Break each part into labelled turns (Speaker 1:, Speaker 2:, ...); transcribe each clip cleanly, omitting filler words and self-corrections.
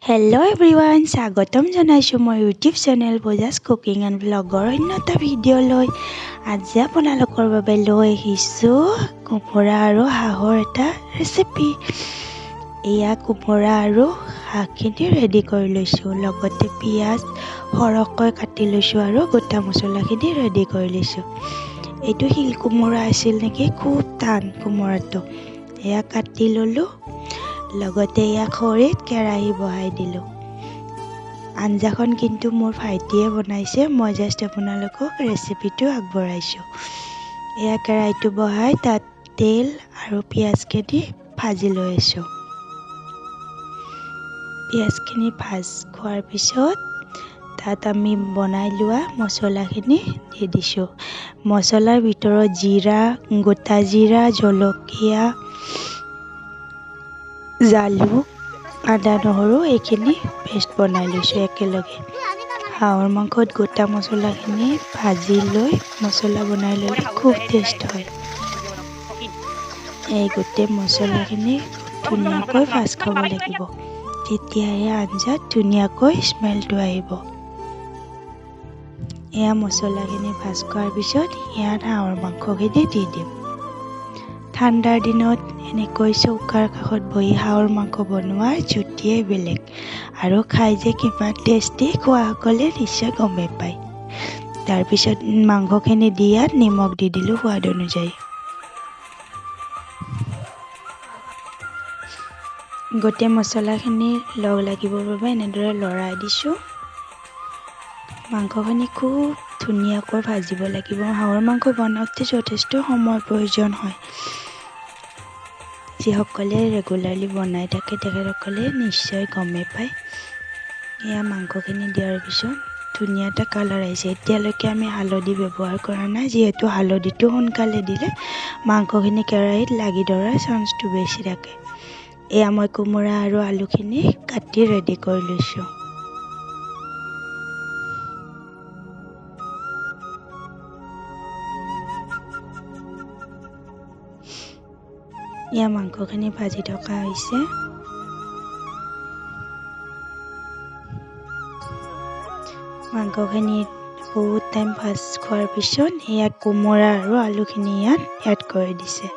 Speaker 1: Hello' everyone, স্বাগতম জনাইছোঁ মই YouTube channel Bajaj cooking and ব্লগৰ অন্য এটা ভিডিঅ'লৈ। আজি আপোনালোকৰ বাবে লৈ আহিছোঁ কোমোৰা আৰু হাঁহৰ এটা ৰেচিপি। এয়া কোমোৰা আৰু হাঁহখিনি ৰেডি কৰি লৈছোঁ, লগতে পিঁয়াজ সৰহকৈ কাটি লৈছোঁ আৰু গোটা মছলাখিনি ৰেডি কৰি লৈছোঁ। এইটো শিল কোমোৰা আছিল নেকি, খুব টান কোমোৰাটো। এয়া কাটি ল'লোঁ, লগতে এয়া খৰিত কেৰাহী বহাই দিলোঁ। আঞ্জাখন কিন্তু মোৰ ভাইটিয়ে বনাইছে, মই জাষ্ট আপোনালোকক ৰেচিপিটো আগবঢ়াইছোঁ। এয়া কেৰাহীটো বহাই তাত তেল আৰু পিঁয়াজখিনি ভাজি লৈ আছোঁ। পিঁয়াজখিনি ভাজ খোৱাৰ পিছত তাত আমি বনাই লোৱা মছলাখিনি দি দিছোঁ। মছলাৰ ভিতৰত জিৰা, গোটা জিৰা, জলকীয়া, জালুক, আদা নহৰু এইখিনি পেষ্ট বনাই লৈছোঁ একেলগে। হাঁহৰ মাংসত গোটা মছলাখিনি ভাজি লৈ মছলা বনাই ল'লে খুব টেষ্ট হয়। এই গোটেই মছলাখিনি ধুনীয়াকৈ ভাজ খাব লাগিব, তেতিয়াহে আঞ্জাত ধুনীয়াকৈ স্মেলটো আহিব। এয়া মছলাখিনি ভাজ খোৱাৰ পিছত ইয়াত হাঁহৰ মাংসখিনি দি দিম। ঠাণ্ডাৰ দিনত এনেকৈ চৌকাৰ কাষত বহি হাঁহৰ মাংস বনোৱাৰ জুতিয়েই বেলেগ, আৰু খাই যে কিমান টেষ্টি খোৱাসকলে নিশ্চয় গমেই পায়। তাৰপিছত মাংসখিনি দি ইয়াত নিমখ দি দিলোঁ সোৱাদ অনুযায়ী। গোটেই মছলাখিনি লগ লাগিবৰ বাবে এনেদৰে লৰাই দিছোঁ। মাংসখিনি খুব ধুনীয়াকৈ ভাজিব লাগিব। হাঁহৰ মাংস বনাওঁতে যথেষ্ট সময়ৰ প্ৰয়োজন হয়। যিসকলে ৰেগুলাৰলি বনাই থাকে তেখেতসকলে নিশ্চয় গমেই পায়। এয়া মাংসখিনি দিয়াৰ পিছত ধুনীয়া এটা কালাৰ আহিছে। এতিয়ালৈকে আমি হালধি ব্যৱহাৰ কৰা নাই, যিহেতু হালধিটো সোনকালে দিলে মাংসখিনি কেৰাহীত লাগি ধৰাৰ চান্সটো বেছি থাকে। এয়া মই কোমোৰা আৰু আলুখিনি কাটি ৰেডি কৰি লৈছোঁ। এয়া মাংসখিনি ভাজি থকা হৈছে। মাংসখিনি বহুত টাইম ভাজ খোৱাৰ পিছত এয়া কোমোৰা আৰু আলুখিনি ইয়াত এড কৰি দিছে।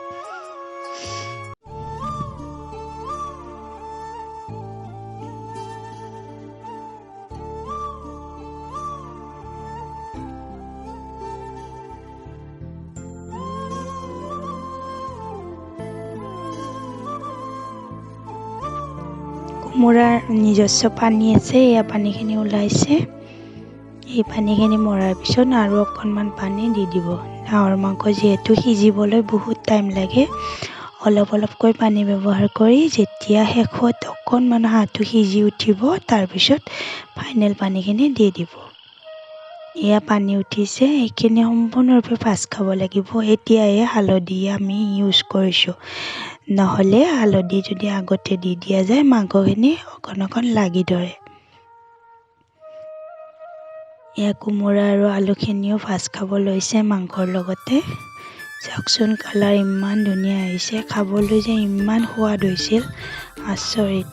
Speaker 1: কোমোৰাৰ নিজস্ব পানী আছে, এয়া পানীখিনি ওলাইছে। এই পানীখিনি মৰাৰ পিছত আৰু অকণমান পানী দি দিব। হাঁহৰ মাংস যিহেতু সিজিবলৈ বহুত টাইম লাগে, অলপ অলপকৈ পানী ব্যৱহাৰ কৰি যেতিয়া শেষত অকণমান হাঁহটো সিজি উঠিব, তাৰপিছত ফাইনেল পানীখিনি দি দিব। এয়া পানী উঠিছে, এইখিনি সম্পূৰ্ণৰূপে ভাজ খাব লাগিব। এতিয়াহে হালধি আমি ইউজ কৰিছোঁ, নহ'লে হালধি যদি আগতে দি দিয়া যায় মাংসখিনি অকণ অকণ লাগি ধৰে। এয়া কোমোৰা আৰু আলুখিনিও ভাজ খাব লৈছে মাংসৰ লগতে। চাওকচোন, কালাৰ ইমান ধুনীয়া আহিছে, খাবলৈ যে ইমান সোৱাদ হৈছিল, আচৰিত।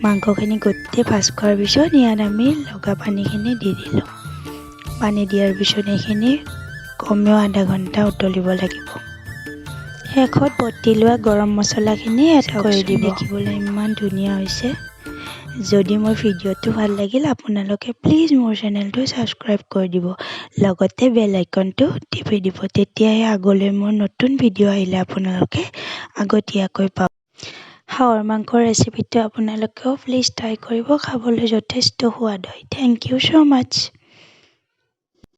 Speaker 1: মাংসখিনি গোটেই ভাজ খোৱাৰ পিছত ইয়াত আমি লগা পানীখিনি দি দিলোঁ। পানী দিয়াৰ পিছত এইখিনি কমেও আধা ঘণ্টা উতলিব লাগিব। শেষত বটি লোৱা গৰম মছলাখিনি এড কৰি দিব। দেখিবলৈ ইমান ধুনীয়া হৈছে। যদি মোৰ ভিডিঅ'টো ভাল লাগিল, আপোনালোকে প্লিজ মোৰ চেনেলটো ছাবস্ক্ৰাইব কৰি দিব, লগতে বেল আইকনটো টিপি দিব, তেতিয়াহে আগলৈ মোৰ নতুন ভিডিঅ' আহিলে আপোনালোকে আগতীয়াকৈ পাব। হাঁহৰ মাংসৰ ৰেচিপিটো আপোনালোকেও প্লিজ ট্ৰাই কৰিব, খাবলৈ যথেষ্ট সোৱাদ হয়। Thank you so' much.